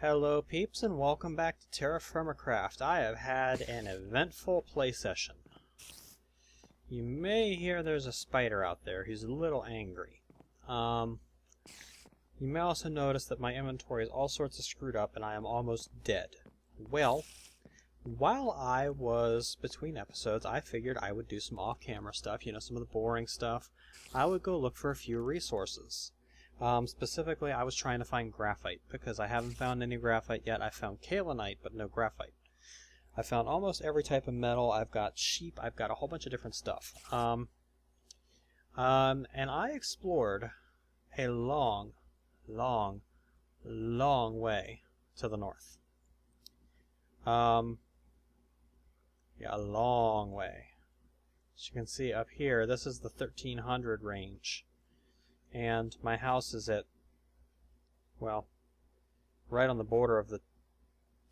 Hello peeps and welcome back to Terrafirmacraft. I have had an eventful play session. You may hear there's a spider out there. He's a little angry. You may also notice that my inventory is all sorts of screwed up and I am almost dead. Well, while I was between episodes, I figured I would do some off-camera stuff, some of the boring stuff. I would go look for a few resources. Specifically, I was trying to find graphite, because I haven't found any graphite yet. I found kaolinite, but no graphite. I found almost every type of metal. I've got sheep. I've got a whole bunch of different stuff. And I explored a long way to the north. Yeah, a long way. As you can see up here, this is the 1300 range. And my house is at, well, right on the border of the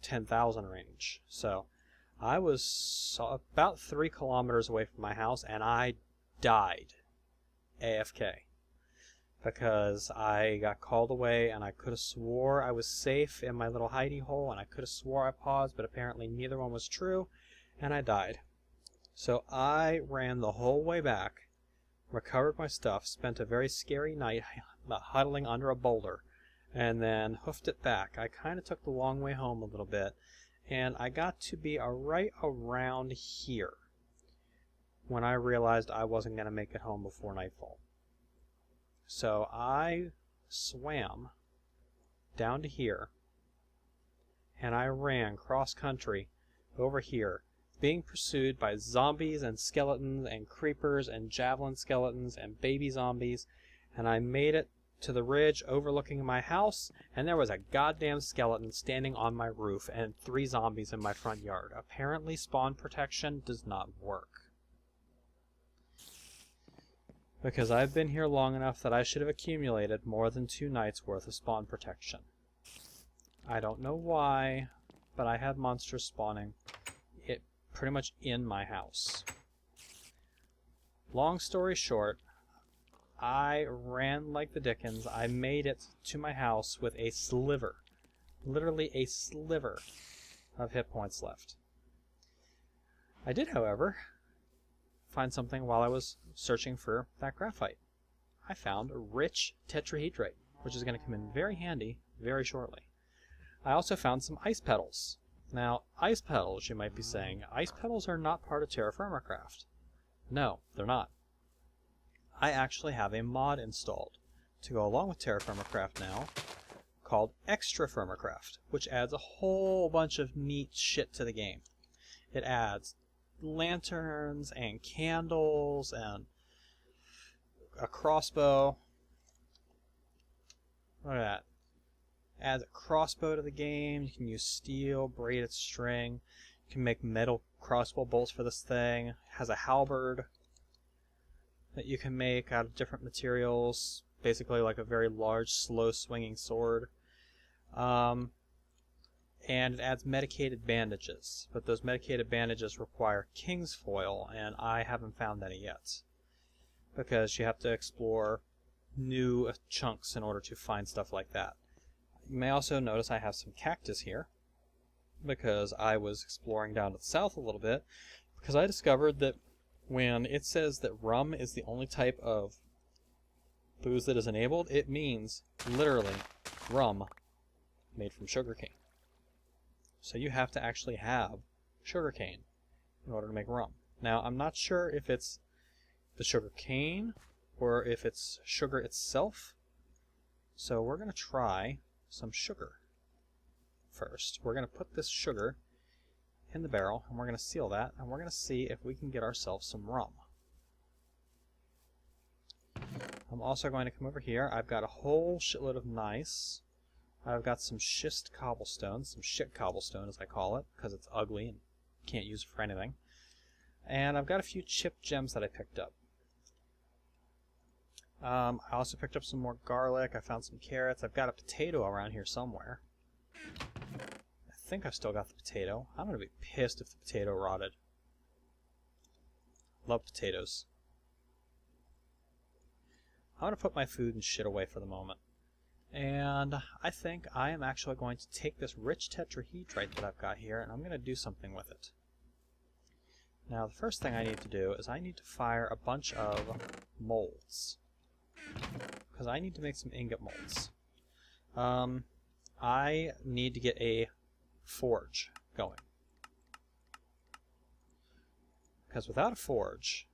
10,000 range. So I was about 3 kilometers away from my house, and I died AFK because I got called away, and I could have swore I was safe in my little hidey hole, and I could have swore I paused, but apparently neither one was true, and I died. So I ran the whole way back, recovered my stuff, spent a very scary night huddling under a boulder, and then hoofed it back. I kind of took the long way home a little bit, and I got to be right around here when I realized I wasn't going to make it home before nightfall. So I swam down to here, and I ran cross-country over here, being pursued by zombies and skeletons and creepers and javelin skeletons and baby zombies, and I made it to the ridge overlooking my house, and there was a goddamn skeleton standing on my roof and 3 zombies in my front yard. Apparently spawn protection does not work. Because I've been here long enough that I should have accumulated more than 2 nights worth of spawn protection. I don't know why, but I had monsters spawning pretty much in my house. Long story short, I ran like the dickens. I made it to my house with a sliver, literally a sliver of hit points left. I did, however, find something while I was searching for that graphite. I found rich tetrahedrite, which is going to come in very handy very shortly. I also found some ice petals. Now, ice petals, you might be saying, ice petals are not part of Terrafirmacraft. No, they're not. I actually have a mod installed to go along with Terrafirmacraft now called Extrafirmacraft, which adds a whole bunch of neat shit to the game. It adds lanterns and candles and a crossbow. Look at that. Adds a crossbow to the game. You can use steel, braided string. You can make metal crossbow bolts for this thing. It has a halberd that you can make out of different materials. Basically like a very large, slow swinging sword. And it adds medicated bandages. But those medicated bandages require king's foil, and I haven't found any yet. Because you have to explore new chunks in order to find stuff like that. You may also notice I have some cactus here, because I was exploring down to the south a little bit, because I discovered that when it says that rum is the only type of booze that is enabled, it means literally rum made from sugarcane. So you have to actually have sugarcane in order to make rum. Now, I'm not sure if it's the sugarcane or if it's sugar itself, so we're going to try some sugar first. We're going to put this sugar in the barrel, and we're going to seal that, and we're going to see if we can get ourselves some rum. I'm also going to come over here. I've got a whole shitload of gneiss. I've got some schist cobblestone, some shit cobblestone as I call it, because it's ugly and can't use it for anything. And I've got a few chipped gems that I picked up. I also picked up some more garlic. I found some carrots. I've got a potato around here somewhere. I think I've still got the potato. I'm going to be pissed if the potato rotted. Love potatoes. I'm going to put my food and shit away for the moment. And I think I am actually going to take this rich tetrahedrite that I've got here, and I'm going to do something with it. Now, the first thing I need to do is I need to fire a bunch of molds, because I need to make some ingot molds. I need to get a forge going, because without a forge,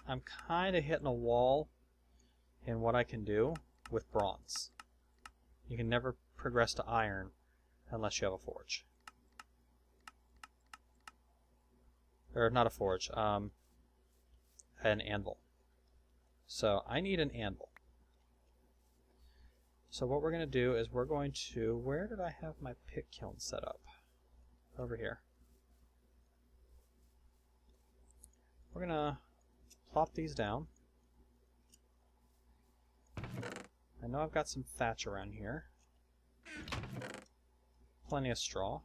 I'm kind of hitting a wall in what I can do with bronze. You can never progress to iron unless you have a forge. Or not a forge, an anvil. So I need an anvil. So what we're going to do is we're going to... Where did I have my pit kiln set up? Over here. We're going to plop these down. I know I've got some thatch around here. Plenty of straw.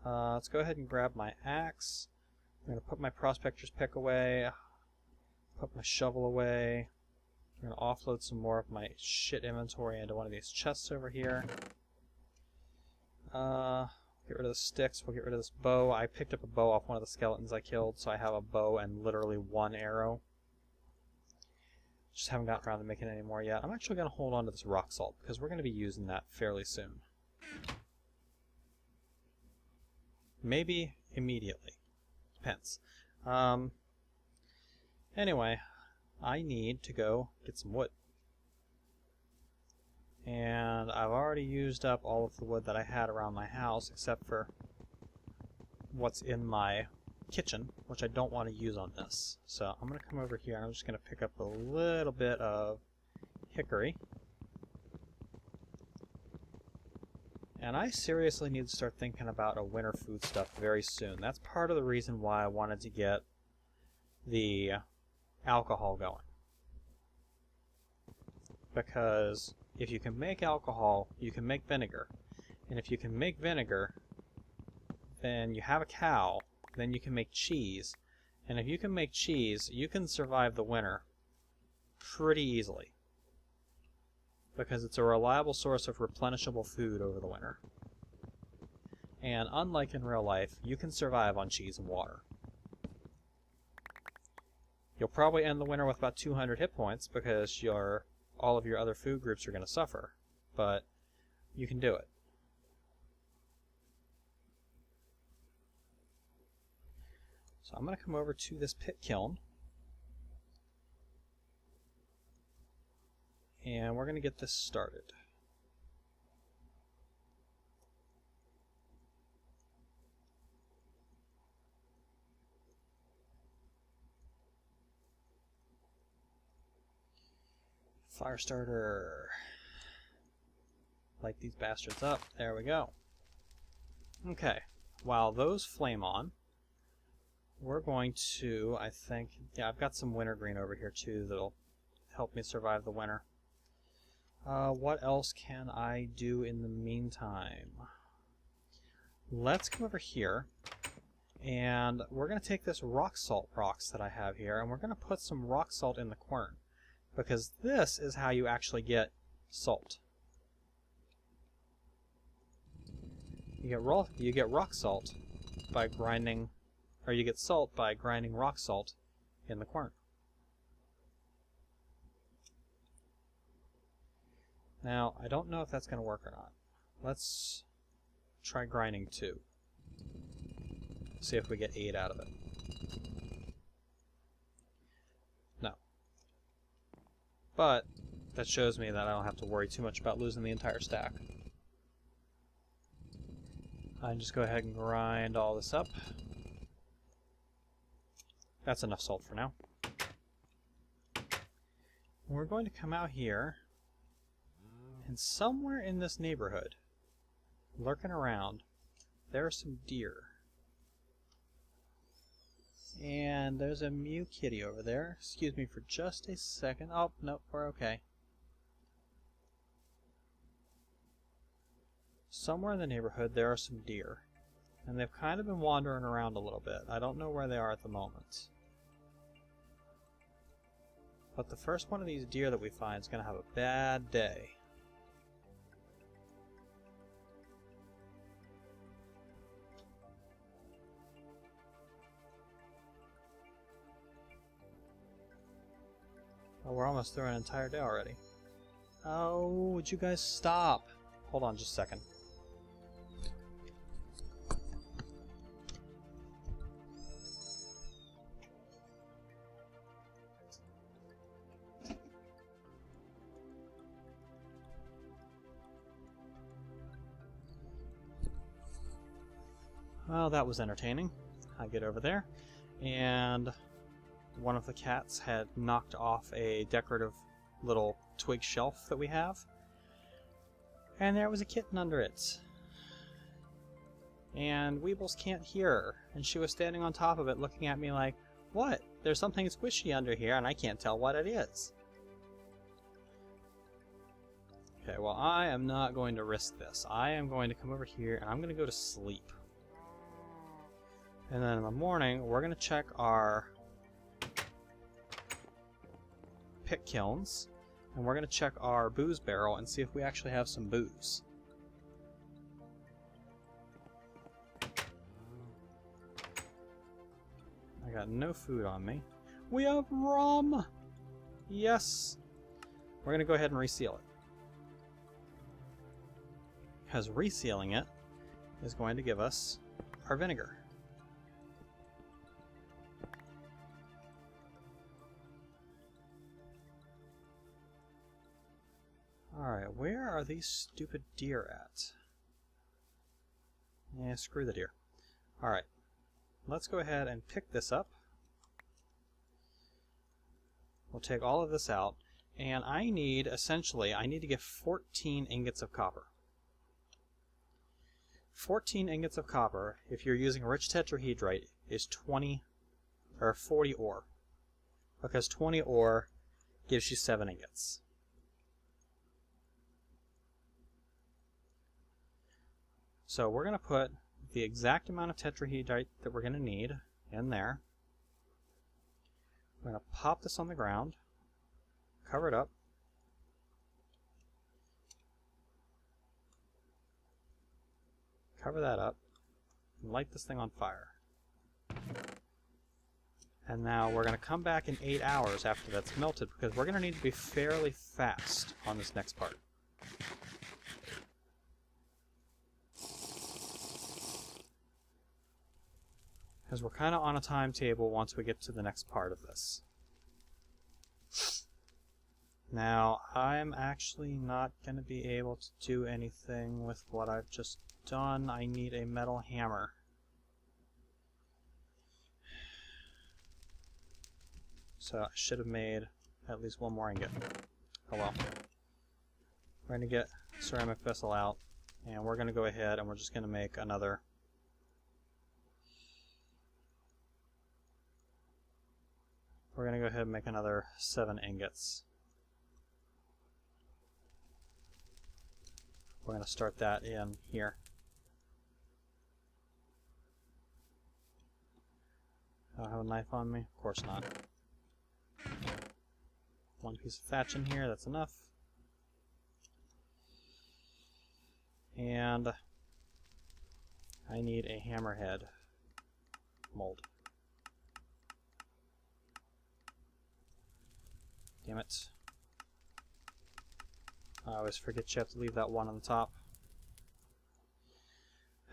Let's go ahead and grab my axe. I'm going to put my prospector's pick away. Put my shovel away. I'm going to offload some more of my shit inventory into one of these chests over here. Get rid of the sticks. We'll get rid of this bow. I picked up a bow off one of the skeletons I killed, so I have a bow and literally one arrow. Just haven't gotten around to making any more yet. I'm actually going to hold on to this rock salt, because we're going to be using that fairly soon. Maybe immediately. Depends. Anyway, I need to go get some wood. And I've already used up all of the wood that I had around my house, except for what's in my kitchen, which I don't want to use on this. So I'm going to come over here and I'm just going to pick up a little bit of hickory. And I seriously need to start thinking about a winter food stuff very soon. That's part of the reason why I wanted to get the alcohol going. Because if you can make alcohol, you can make vinegar. And if you can make vinegar, then you have a cow. Then you can make cheese. And if you can make cheese, you can survive the winter pretty easily. Because it's a reliable source of replenishable food over the winter. And unlike in real life, you can survive on cheese and water. You'll probably end the winter with about 200 hit points because all of your other food groups are going to suffer. But you can do it. So I'm going to come over to this pit kiln. And we're going to get this started. Fire starter. Light these bastards up. There we go. Okay. While those flame on, we're going to, I think, yeah, I've got some wintergreen over here too that'll help me survive the winter. What else can I do in the meantime? Let's come over here, and we're going to take this rock salt rocks that I have here, and we're going to put some rock salt in the quern, because this is how you actually get salt. You get rock salt by grinding, or you get salt by grinding rock salt in the quern. Now, I don't know if that's going to work or not. Let's try grinding 2. See if we get 8 out of it. No. But that shows me that I don't have to worry too much about losing the entire stack. I can just go ahead and grind all this up. That's enough salt for now. We're going to come out here, and somewhere in this neighborhood, lurking around, there are some deer. And there's a mew kitty over there. Excuse me for just a second. Oh, no, we're okay. Somewhere in the neighborhood there are some deer. And they've kind of been wandering around a little bit. I don't know where they are at the moment. But the first one of these deer that we find is going to have a bad day. Oh, we're almost through an entire day already. Oh, would you guys stop? Hold on just a second. Well, that was entertaining. I get over there, and one of the cats had knocked off a decorative little twig shelf that we have, and there was a kitten under it. And Weebles can't hear her, and she was standing on top of it looking at me like, "What? There's something squishy under here, and I can't tell what it is." Okay, well, I am not going to risk this. I am going to come over here, and I'm going to go to sleep. And then in the morning, we're going to check our pit kilns, and we're going to check our booze barrel and see if we actually have some booze. I got no food on me. We have rum! Yes! We're going to go ahead and reseal it. Because resealing it is going to give us our vinegar. Alright, where are these stupid deer at? Yeah, screw the deer. Alright, let's go ahead and pick this up. We'll take all of this out, and I need to get 14 ingots of copper. 14 ingots of copper, if you're using a rich tetrahedrite, is 40 ore. Because 20 ore gives you 7 ingots. So we're going to put the exact amount of tetrahedrite that we're going to need in there. We're going to pop this on the ground, cover it up, cover that up, and light this thing on fire. And now we're going to come back in 8 hours after that's melted, because we're going to need to be fairly fast on this next part. Because we're kind of on a timetable once we get to the next part of this. Now, I'm actually not going to be able to do anything with what I've just done. I need a metal hammer. So I should have made at least one more ingot. Oh well. We're going to get ceramic vessel out, and we're going to go ahead and we're just going to make another. We're going to go ahead and make another 7 ingots. We're going to start that in here. I don't have a knife on me? Of course not. One piece of thatch in here, that's enough. And I need a hammerhead mold. Damn it. I always forget you have to leave that one on the top.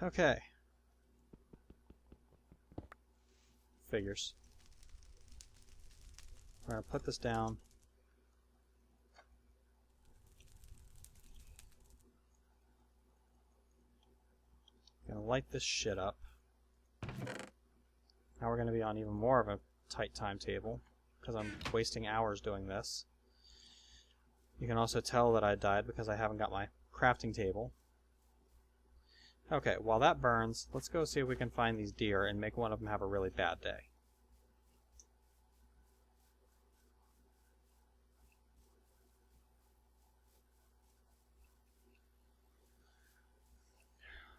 Okay. Figures. We're going to put this down. Going to light this shit up. Now we're going to be on even more of a tight timetable, because I'm wasting hours doing this. You can also tell that I died because I haven't got my crafting table. Okay, while that burns, let's go see if we can find these deer and make one of them have a really bad day.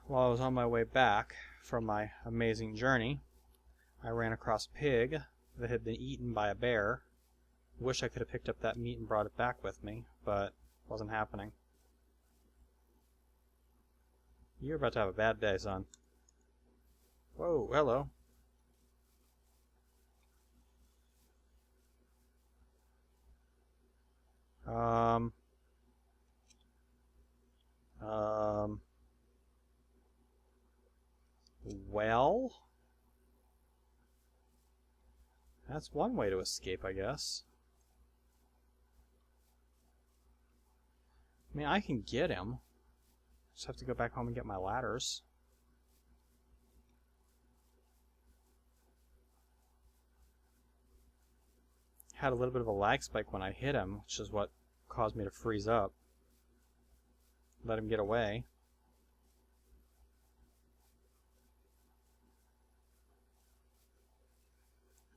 While I was on my way back from my amazing journey, I ran across a pig that had been eaten by a bear Wish I could have picked up that meat and brought it back with me, but it wasn't happening. You're about to have a bad day, son. Whoa, hello. Well, that's one way to escape, I guess. I mean, I can get him. Just have to go back home and get my ladders. Had a little bit of a lag spike when I hit him, which is what caused me to freeze up. Let him get away.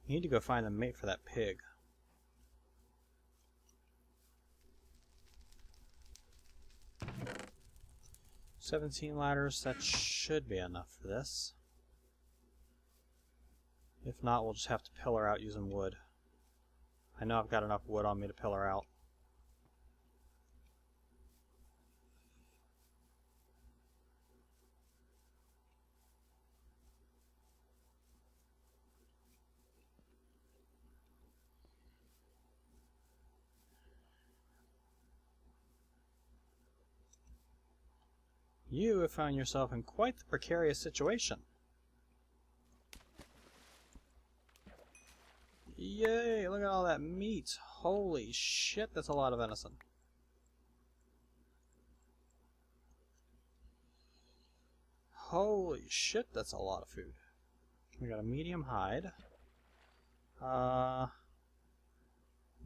Need to go find a mate for that pig. "17 ladders, that should be enough for this. If not, we'll just have to pillar out using wood. I know I've got enough wood on me to pillar out. You have found yourself in quite the precarious situation. Yay, look at all that meat. Holy shit, that's a lot of venison. Holy shit, that's a lot of food. We got a medium hide.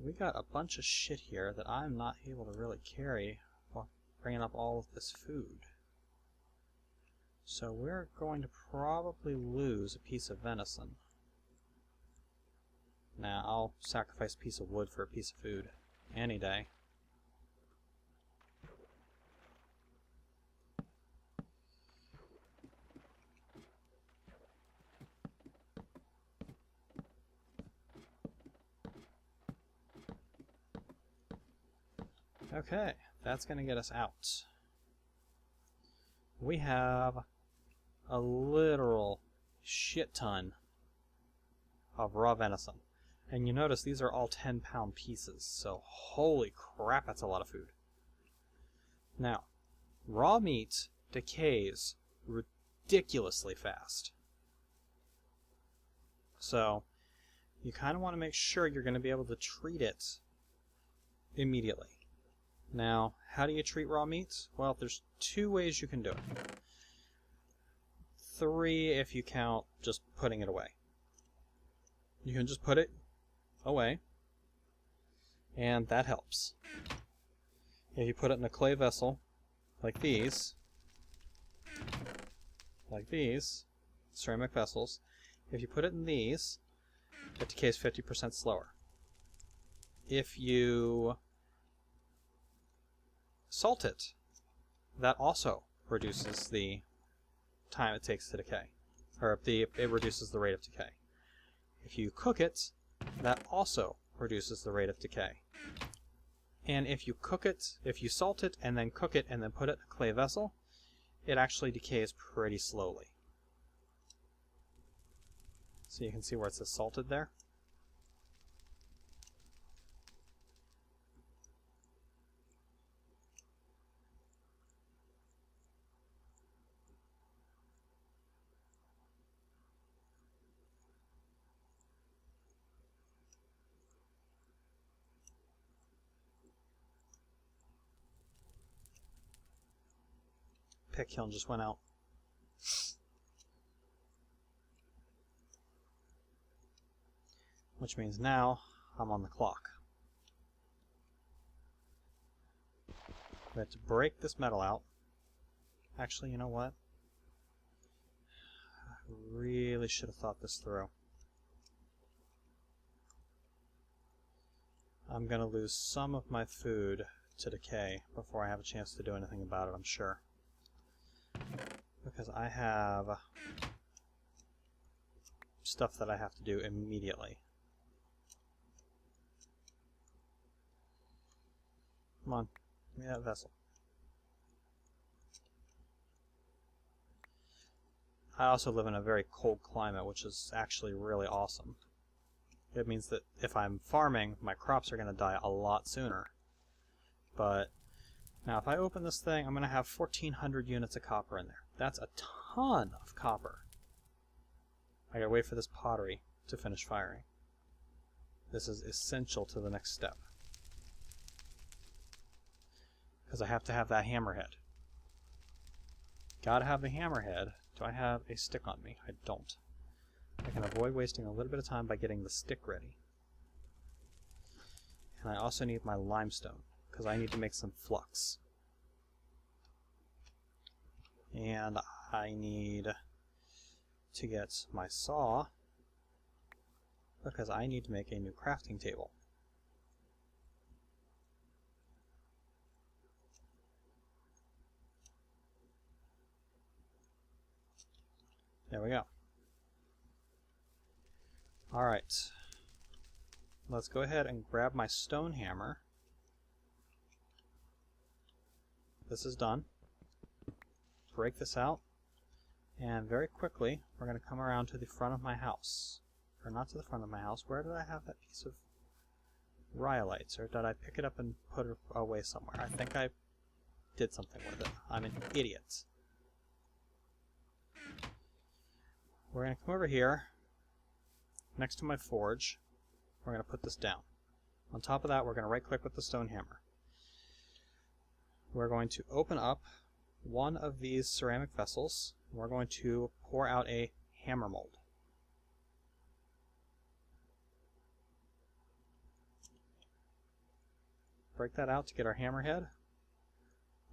We got a bunch of shit here that I'm not able to really carry while bringing up all of this food. So we're going to probably lose a piece of venison. Nah, I'll sacrifice a piece of wood for a piece of food. Any day. Okay, that's going to get us out. We have a literal shit ton of raw venison. And you notice these are all 10-pound pieces, so holy crap, that's a lot of food. Now, raw meat decays ridiculously fast. So, you kind of want to make sure you're going to be able to treat it immediately. Now, how do you treat raw meat? Well, there's 2 ways you can do it. 3 if you count just putting it away. You can just put it away, and that helps. If you put it in a clay vessel, like these, ceramic vessels, if you put it in these, it decays 50% slower. If you salt it, that also reduces the time it takes to decay, or it reduces the rate of decay. If you cook it, that also reduces the rate of decay. And if you salt it and then cook it and then put it in a clay vessel, it actually decays pretty slowly. So you can see where it says salted there. Pick kiln just went out. Which means now I'm on the clock. We have to break this metal out. Actually, you know what? I really should have thought this through. I'm going to lose some of my food to decay before I have a chance to do anything about it, I'm sure. Because I have stuff that I have to do immediately. Come on. Give me that vessel. I also live in a very cold climate, which is actually really awesome. It means that if I'm farming, my crops are going to die a lot sooner. But now if I open this thing, I'm going to have 1,400 units of copper in there. That's a ton of copper. I gotta wait for this pottery to finish firing. This is essential to the next step. Because I have to have that hammerhead. Gotta have the hammerhead. Do I have a stick on me? I don't. I can avoid wasting a little bit of time by getting the stick ready. And I also need my limestone, because I need to make some flux. And I need to get my saw, because I need to make a new crafting table. There we go. Alright. Let's go ahead and grab my stone hammer. This is done. Break this out. And very quickly, we're going to come around to the front of my house. Or not to the front of my house. Where did I have that piece of rhyolites? Or did I pick it up and put it away somewhere? I think I did something with it. I'm an idiot. We're going to come over here, next to my forge. We're going to put this down. On top of that, we're going to right-click with the stone hammer. We're going to open up one of these ceramic vessels. We're going to pour out a hammer mold. Break that out to get our hammerhead.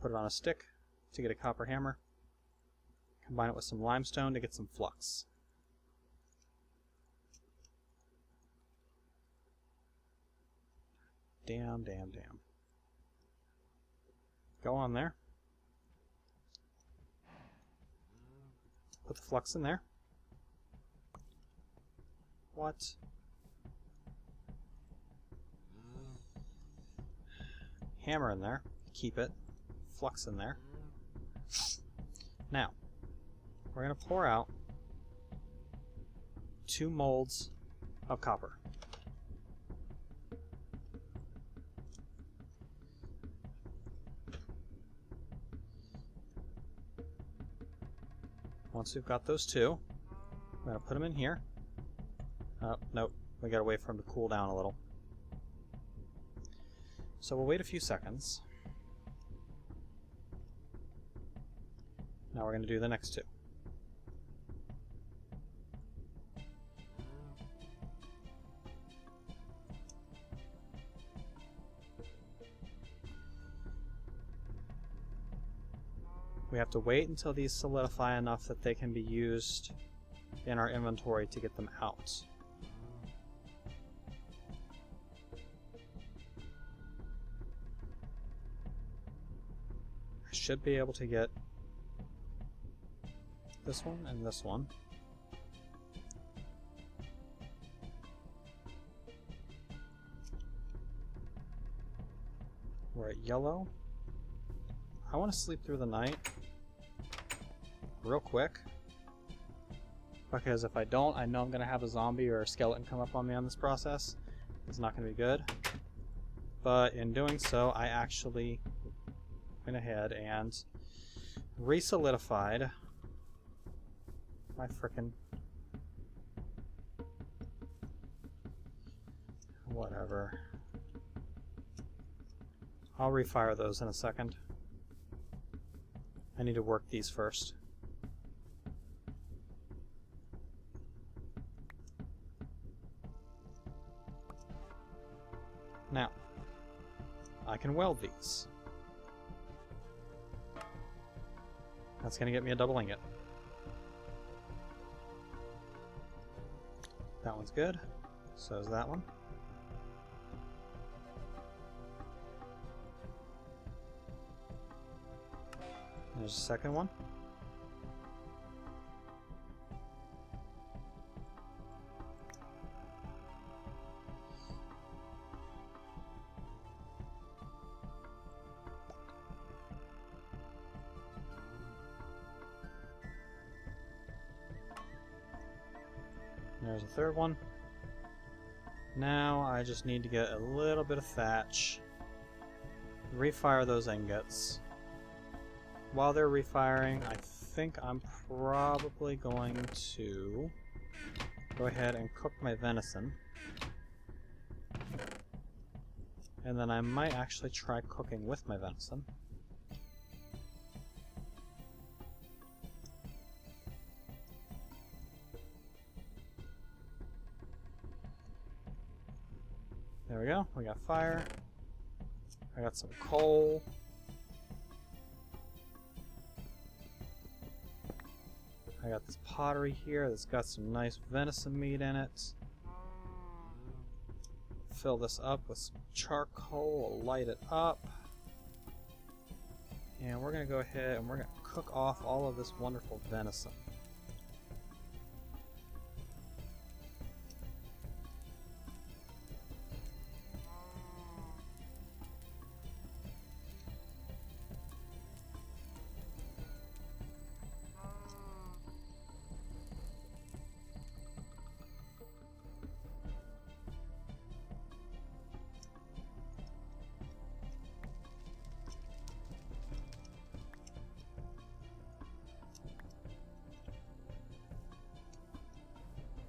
Put it on a stick to get a copper hammer. Combine it with some limestone to get some flux. Damn. Go on there. Put the flux in there. What? Hammer in there. Keep it. Flux in there. Now, we're going to pour out 2 molds of copper. Once we've got those 2, we're going to put them in here. Oh, nope. We got to wait for them to cool down a little. So we'll wait a few seconds. Now we're going to do the next 2. We have to wait until these solidify enough that they can be used in our inventory to get them out. I should be able to get this one and this one. We're at yellow. I want to sleep through the night real quick, because if I don't, I know I'm going to have a zombie or a skeleton come up on me on this process. It's not going to be good. But in doing so, I actually went ahead and re-solidified my frickin' whatever. I'll refire those in a second. I need to work these first. Now, I can weld these. That's going to get me a double ingot. That one's good. So is that one. There's a second one. There's a third one. Now I just need to get a little bit of thatch. Refire those ingots. While they're refiring, I think I'm probably going to go ahead and cook my venison. And then I might actually try cooking with my venison. There we go, we got fire. I got some coal. I got this pottery here that's got some nice venison meat in it. Fill this up with some charcoal, light it up. And we're going to go ahead and we're going to cook off all of this wonderful venison.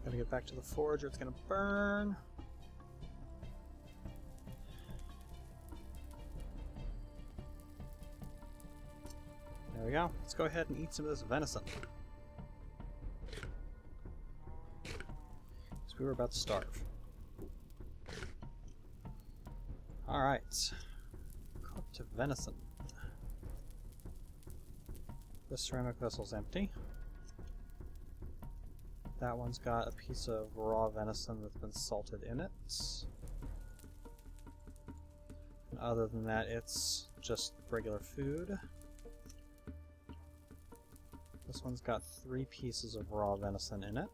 Gotta get back to the forge or it's gonna burn. There we go. Let's go ahead and eat some of this venison. Because we were about to starve. Alright. Cooked venison. This ceramic vessel's empty. That one's got a piece of raw venison that's been salted in it. And other than that, it's just regular food. This one's got 3 pieces of raw venison in it.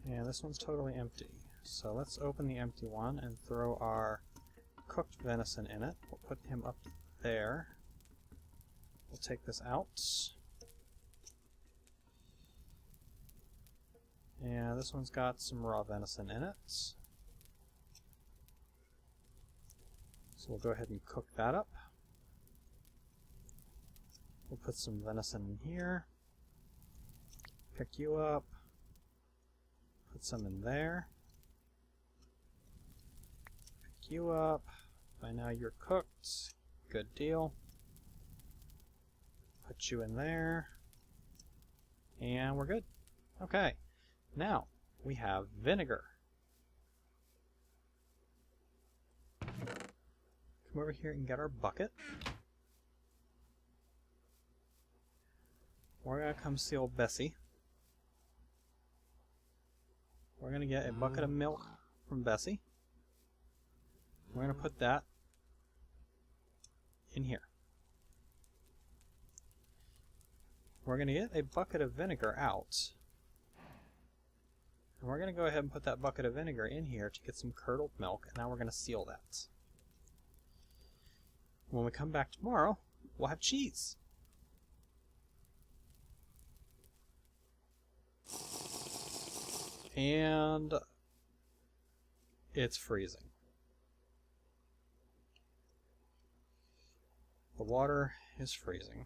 And this one's totally empty. So let's open the empty one and throw our cooked venison in it. We'll put him up there. We'll take this out. And this one's got some raw venison in it. So we'll go ahead and cook that up. We'll put some venison in here. Pick you up. Put some in there. You up. By now you're cooked. Good deal. Put you in there. And we're good. Okay. Now we have vinegar. Come over here and get our bucket. We're going to come see old Bessie. We're going to get a bucket of milk from Bessie. We're going to put that in here. We're going to get a bucket of vinegar out. And we're going to go ahead and put that bucket of vinegar in here to get some curdled milk, and now we're going to seal that. When we come back tomorrow, we'll have cheese. And it's freezing. The water is freezing.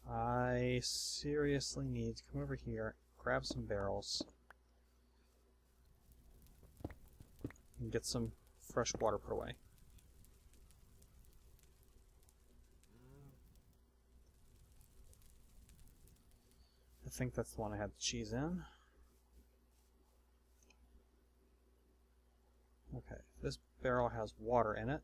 I seriously need to come over here, grab some barrels, and get some fresh water put away. I think that's the one I had the cheese in. Okay, this barrel has water in it.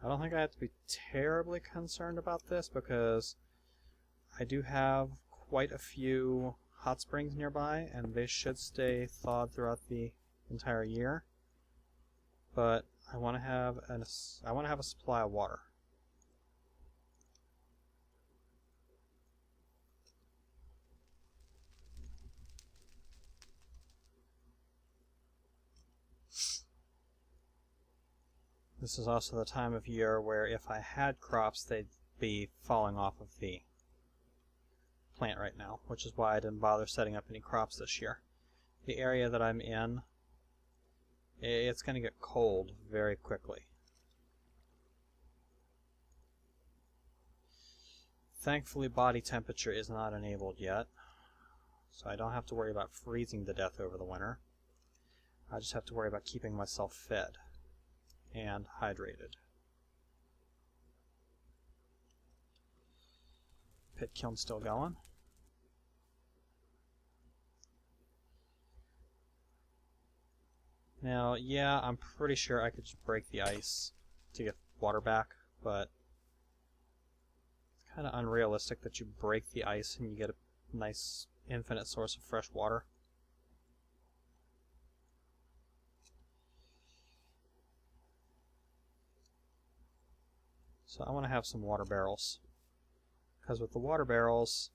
I don't think I have to be terribly concerned about this because I do have quite a few hot springs nearby, and they should stay thawed throughout the entire year. But I want to have a supply of water. This is also the time of year where if I had crops, they'd be falling off of the plant right now, which is why I didn't bother setting up any crops this year. The area that I'm in, it's going to get cold very quickly. Thankfully, body temperature is not enabled yet, so I don't have to worry about freezing to death over the winter. I just have to worry about keeping myself fed and hydrated. Pit kiln still going. Now, yeah, I'm pretty sure I could just break the ice to get water back, but it's kind of unrealistic that you break the ice and you get a nice infinite source of fresh water. So I want to have some water barrels, because with the water barrels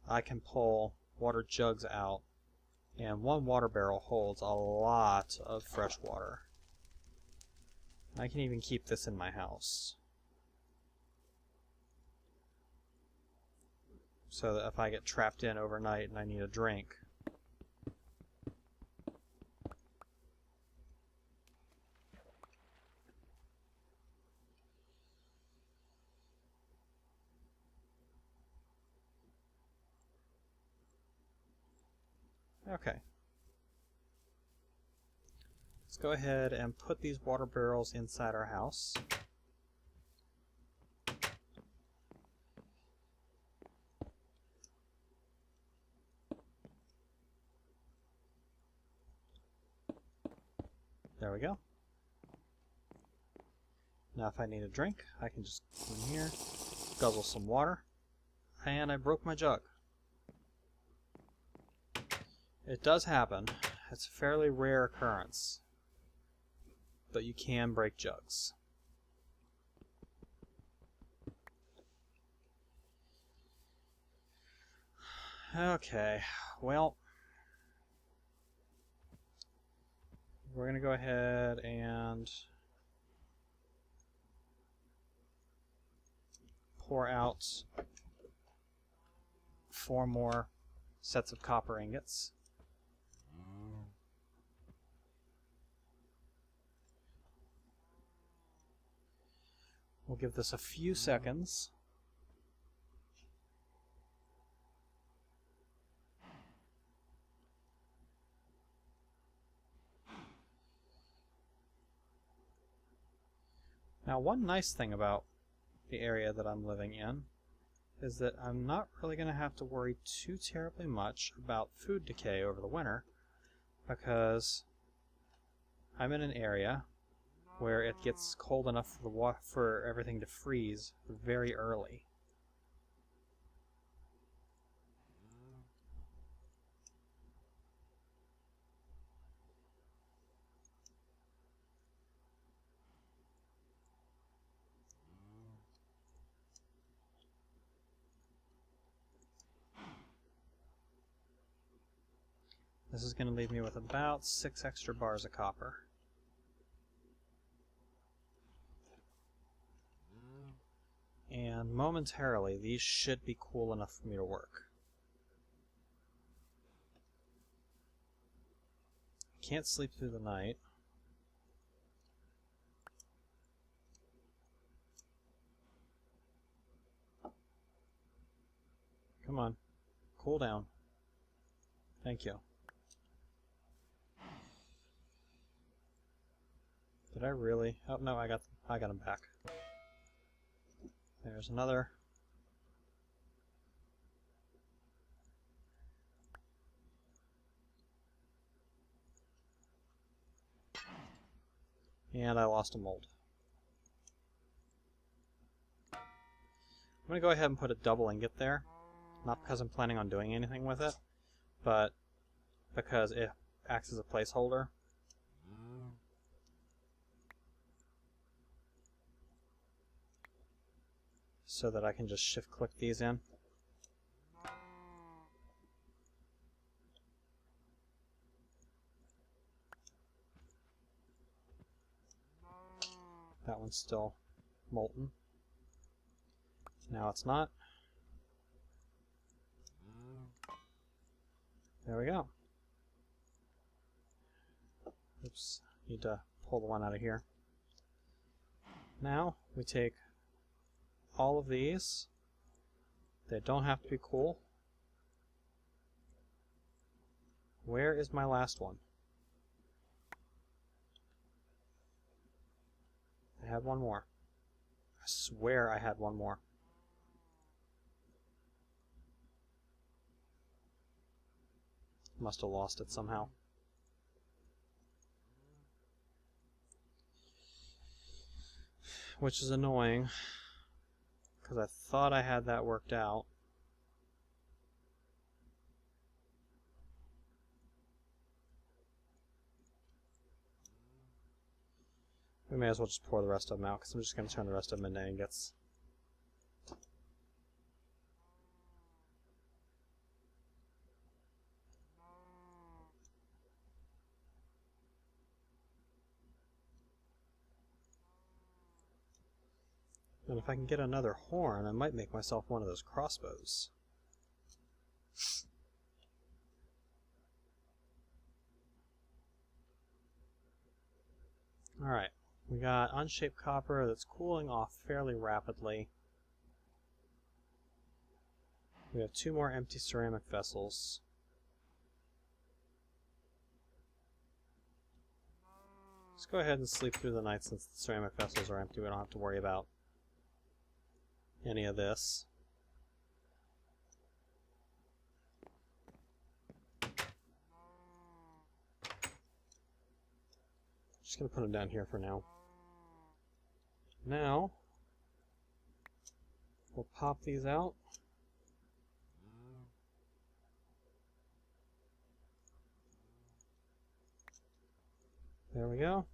I can pull water jugs out, and one water barrel holds a lot of fresh water. I can even keep this in my house, so that if I get trapped in overnight and I need a drink, okay. Let's go ahead and put these water barrels inside our house. There we go. Now if I need a drink, I can just come in here, guzzle some water, and I broke my jug. It does happen. It's a fairly rare occurrence, but you can break jugs. Okay, well, we're going to go ahead and pour out 4 more sets of copper ingots. We'll give this a few seconds. Now, one nice thing about the area that I'm living in is that I'm not really going to have to worry too terribly much about food decay over the winter, because I'm in an area where it gets cold enough for everything to freeze very early. This is going to leave me with about 6 extra bars of copper. And momentarily, these should be cool enough for me to work. Can't sleep through the night. Come on, cool down. Thank you. Did I really? Oh no, I got them back. There's another. And I lost a mold. going to go ahead and put a double ingot there. Not because I'm planning on doing anything with it, but because it acts as a placeholder. So that I can just shift click these in. That one's still molten. Now it's not. There we go. Oops, need to pull the one out of here. Now we take all of these. They don't have to be cool. Where is my last one? I had one more. I swear I had one more. Must have lost it somehow. Which is annoying, because I thought I had that worked out. We may as well just pour the rest of them out, because I'm just going to turn the rest of them into ingots. And if I can get another horn, I might make myself one of those crossbows. Alright, we got unshaped copper that's cooling off fairly rapidly. We have 2 more empty ceramic vessels. Let's go ahead and sleep through the night since the ceramic vessels are empty. We don't have to worry about any of this. Just going to put them down here for now. Now, we'll pop these out. There we go.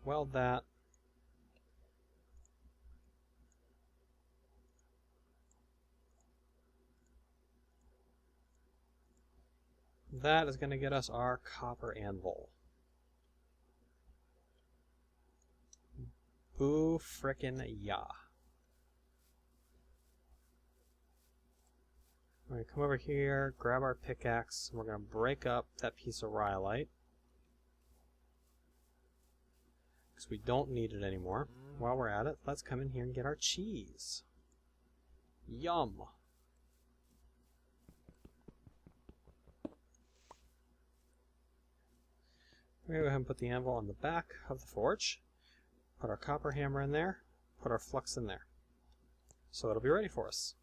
Weld that. That is going to get us our copper anvil. Boo frickin' yeah. We're going to come over here, grab our pickaxe, and we're going to break up that piece of rhyolite. Because we don't need it anymore. While we're at it, let's come in here and get our cheese. Yum! We're going to go ahead and put the anvil on the back of the forge. Put our copper hammer in there. Put our flux in there. So it'll be ready for us.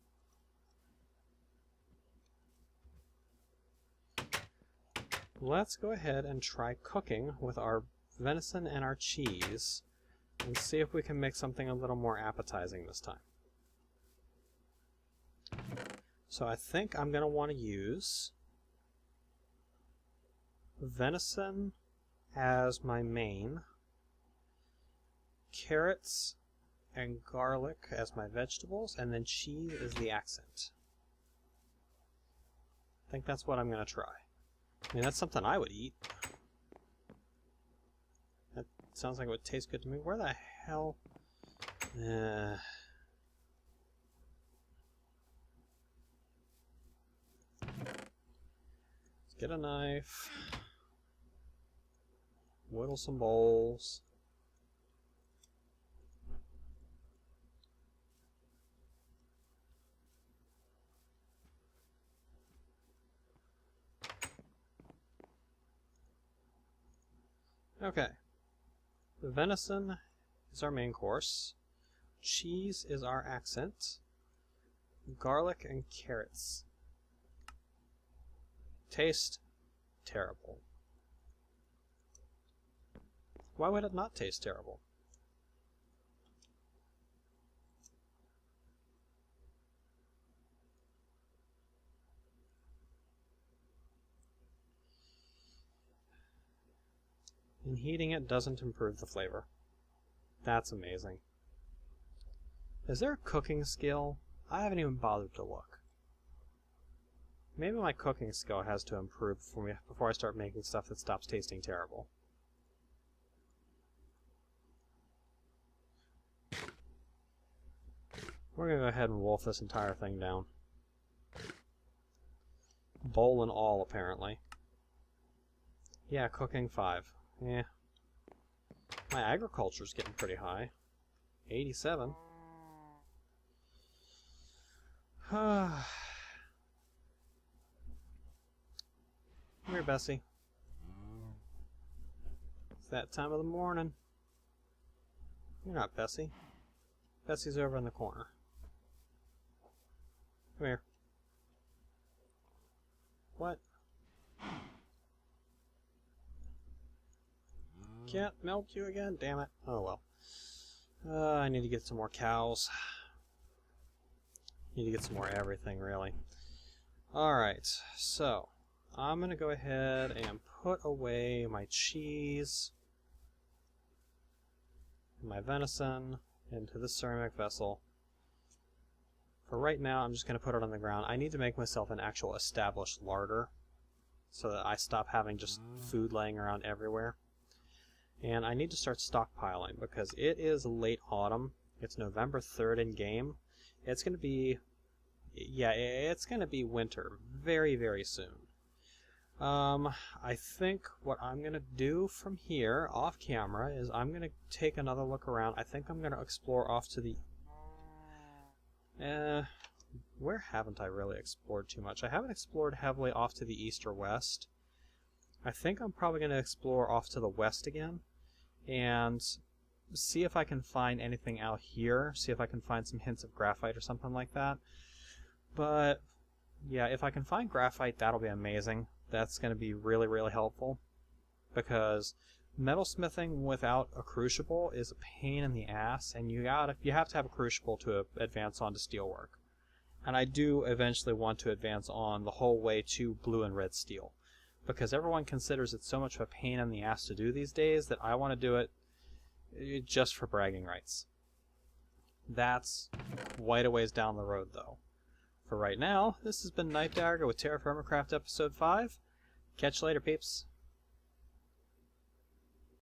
Let's go ahead and try cooking with our venison and our cheese and see if we can make something a little more appetizing this time. So I think I'm going to want to use venison as my main, carrots and garlic as my vegetables, and then cheese is the accent. I think that's what I'm going to try. I mean, that's something I would eat. That sounds like it would taste good to me. Where the hell? Let's get a knife. Whittle some bowls. Okay. The venison is our main course. Cheese is our accent. Garlic and carrots. Taste terrible. Why would it not taste terrible? And heating it doesn't improve the flavor. That's amazing. Is there a cooking skill? I haven't even bothered to look. Maybe my cooking skill has to improve before I start making stuff that stops tasting terrible. We're going to go ahead and wolf this entire thing down. Bowl and all, apparently. Yeah, cooking 5. Yeah. My agriculture's getting pretty high. 87. Come here, Bessie. It's that time of the morning. You're not Bessie. Bessie's over in the corner. Come here. What? Can't milk you again? Damn it. Oh well. I need to get some more cows. Need to get some more everything, really. Alright, so I'm going to go ahead and put away my cheese, my venison, into this ceramic vessel. For right now, I'm just going to put it on the ground. I need to make myself an actual established larder so that I stop having just food laying around everywhere. And I need to start stockpiling because it is late autumn. It's November 3rd in game. It's going to be, yeah, it's going to be winter very, very soon. I think what I'm going to do from here, off camera, is I'm going to take another look around. I think I'm going to explore off to the... where haven't I really explored too much? I haven't explored heavily off to the east or west. I think I'm probably going to explore off to the west again and see if I can find anything out here, see if I can find some hints of graphite or something like that. But yeah, if I can find graphite, that'll be amazing. That's going to be really, really helpful because metalsmithing without a crucible is a pain in the ass, and you have to have a crucible to advance onto steelwork. And I do eventually want to advance on the whole way to blue and red steel, because everyone considers it so much of a pain in the ass to do these days that I want to do it just for bragging rights. That's quite a ways down the road, though. For right now, this has been Night Dagger with Terrafirmacraft Episode 5. Catch you later, peeps.